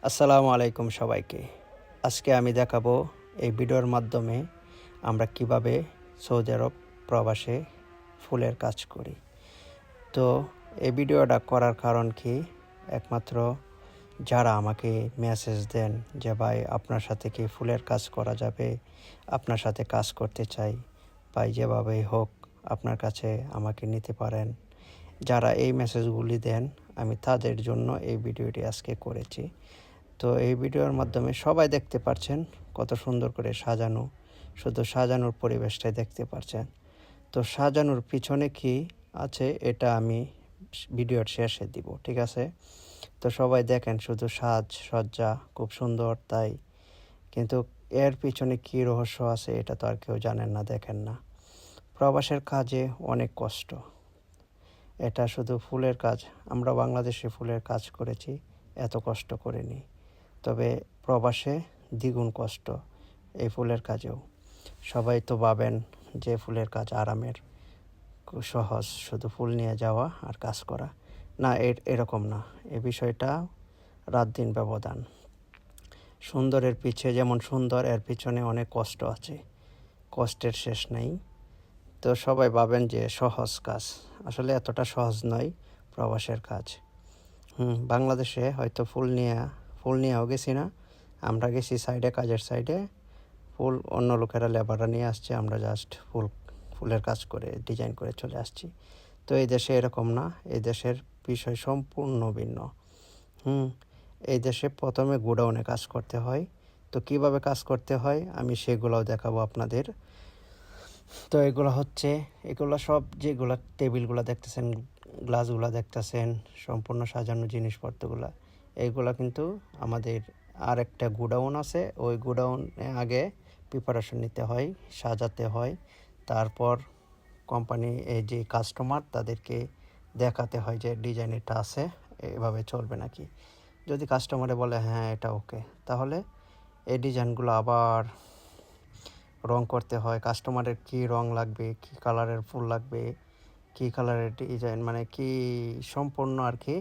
আসসালামু আলাইকুম সবাইকে। আজকে আমি দেখাবো এই ভিডিওর মাধ্যমে আমরা কিভাবে সৌদি আরব প্রবাসে ফুলের কাজ করি। তো এই ভিডিওটা করার কারণ কি, একমাত্র যারা আমাকে মেসেজ দেন যে ভাই আপনার সাথে কি ফুলের কাজ করা যাবে, আপনার সাথে কাজ করতে চাই, ভাই যেভাবেই হোক আপনার কাছে আমাকে নিতে পারেন, যারা এই মেসেজগুলি দেন আমি তাদের জন্য এই ভিডিওটি আজকে করেছি। তো এই ভিডিওর মাধ্যমে সবাই দেখতে পাচ্ছেন কত সুন্দর করে সাজানো, শুধু সাজানোর পরিবেশটাই দেখতে পাচ্ছেন। তো সাজানোর পিছনে কি আছে এটা আমি ভিডিওর শেষে দিব, ঠিক আছে? তো সবাই দেখেন শুধু সাজসজ্জা খুব সুন্দর, তাই কিন্তু এর পিছনে কি রহস্য আছে এটা তো আর কেউ জানেন না, দেখেন না। প্রবাসের কাজে অনেক কষ্ট, এটা শুধু ফুলের কাজ, আমরা বাংলাদেশে ফুলের কাজ করেছি, এত কষ্ট করিনি। তবে প্রবাসে দ্বিগুণ কষ্ট এই ফুলের কাজেও। সবাই তো ভাবেন যে ফুলের কাজ আরামের, খুব সহজ, শুধু ফুল নিয়ে যাওয়া আর কাজ করা। না, এরকম না, এ বিষয়টা রাত দিন ব্যবধান। সুন্দরের পিছে যেমন সুন্দর, এর পিছনে অনেক কষ্ট আছে, কষ্টের শেষ নেই। তো সবাই ভাবেন যে সহজ কাজ, আসলে এতটা সহজ নয় প্রবাসের কাজ। বাংলাদেশে হয়তো ফুল নিয়েও গেছি না, আমরা গেছি সাইডে, কাজের সাইডে ফুল অন্য লোকেরা লেবাররা নিয়ে আসছে, আমরা জাস্ট ফুলের কাজ করে ডিজাইন করে চলে আসছি। তো এই দেশে এরকম না, এই দেশের বিষয় সম্পূর্ণ ভিন্ন। এই দেশে প্রথমে গোডাউনে কাজ করতে হয়। তো কিভাবে কাজ করতে হয় আমি সেগুলোও দেখাবো আপনাদের। তো এগুলো সব যেগুলো টেবিলগুলো দেখতেছেন, গ্লাসগুলো দেখতেছেন, সম্পূর্ণ সাজানো জিনিসপত্রগুলো, এইগুলো কিন্তু আমাদের আর একটা গোডাউন আছে, ওই গোডাউনে আগে প্রিপারেশন নিতে হয়, সাজাতে হয়, তারপর কোম্পানি এই যে কাস্টমার তাদেরকে দেখাতে হয় যে ডিজাইন এটা আছে, এভাবে চলবে নাকি। যদি কাস্টমারে বলে হ্যাঁ এটা ওকে, তাহলে এই ডিজাইনগুলো আবার রং করতে হয়। কাস্টমারের কী রং লাগবে, কী কালারের ফুল লাগবে, কী কালারের ডিজাইন, মানে কি সম্পূর্ণ আর কি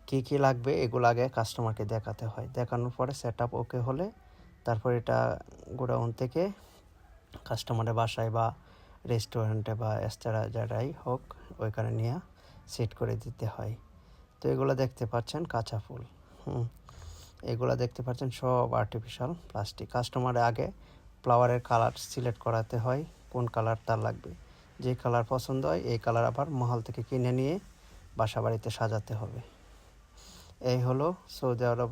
কী কী লাগবে এগুলো আগে কাস্টমারকে দেখাতে হয়। দেখানোর পরে সেট আপ ওকে হলে তারপর এটা গোডাউন থেকে কাস্টমারের বাসায় বা রেস্টুরেন্টে বা এস্তারা যারাই হোক ওইখানে নিয়ে সেট করে দিতে হয়। তো এগুলো দেখতে পাচ্ছেন কাঁচা ফুল, এগুলো দেখতে পাচ্ছেন সব আর্টিফিশিয়াল প্লাস্টিক। কাস্টমারে আগে ফ্লাওয়ারের কালার সিলেক্ট করাতে হয়, কোন কালার তার লাগবে, যে কালার পছন্দ হয় এই কালার আবার মহল থেকে কিনে নিয়ে বাসা বাড়িতে সাজাতে হবে। এই হলো সৌদি আরব